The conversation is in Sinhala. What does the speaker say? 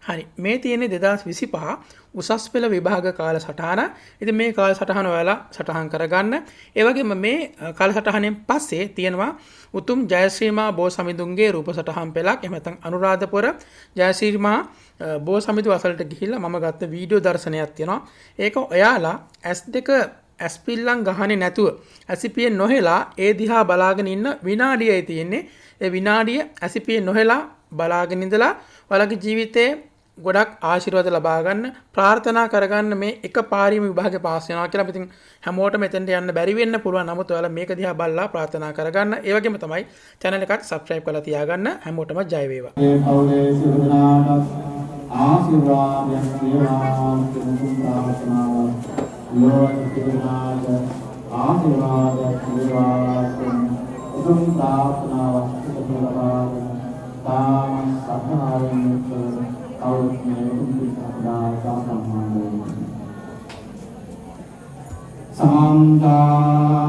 හරි මේ තියෙන්නේ 2025 උසස් පෙළ විභාග කාලසටහන. ඉතින් මේ කාලසටහන ඔයාලා සටහන් කරගන්න. ඒ වගේම මේ කාලසටහනෙන් පස්සේ තියෙනවා උතුම් ජයශ්‍රීමා බෝ සමිඳුන්ගේ රූප සටහන් පෙළක්. එහෙම නැත්නම් අනුරාධපුර ජයශ්‍රීමා බෝ සමිඳු අසලට ගිහිල්ලා මම ගත්ත වීඩියෝ දර්ශනයක් තියෙනවා. ඒක ඔයාලා S2 ඇස්පිල්ලම් ගහන්නේ නැතුව ඇසිපියෙන් නොහෙලා ඒ දිහා බලාගෙන ඉන්න විනාඩියයි තියෙන්නේ. ඒ විනාඩිය ඇසිපියෙන් නොහෙලා බලාගෙන ඉඳලා ඔයාලගේ ජීවිතේ ගොඩක් ආශිර්වාද ලබා ගන්න ප්‍රාර්ථනා කරගන්න මේ එක පාරීම විභාගේ පාස් වෙනවා කියලා. ඉතින් හැමෝටම මෙතෙන්ට යන්න බැරි වෙන්න පුළුවන්. නමුත් ඔයාලා මේක දිහා බලලා ප්‍රාර්ථනා කරගන්න. ඒ වගේම තමයි channel එකට subscribe කරලා තියාගන්න. හැමෝටම ජය වේවා. මේ පෞලේ සිරුරනාට ආශිර්වාදයක් වේවා කියන ප්‍රාර්ථනාව. ලෝකේනාට ආශිර්වාදයක් වේවා කියන උතුම් ප්‍රාර්ථනාවක් සිදුවලා තාම සහායෙන් අවුත්නේ උපුටා සම්මානය සමන්තා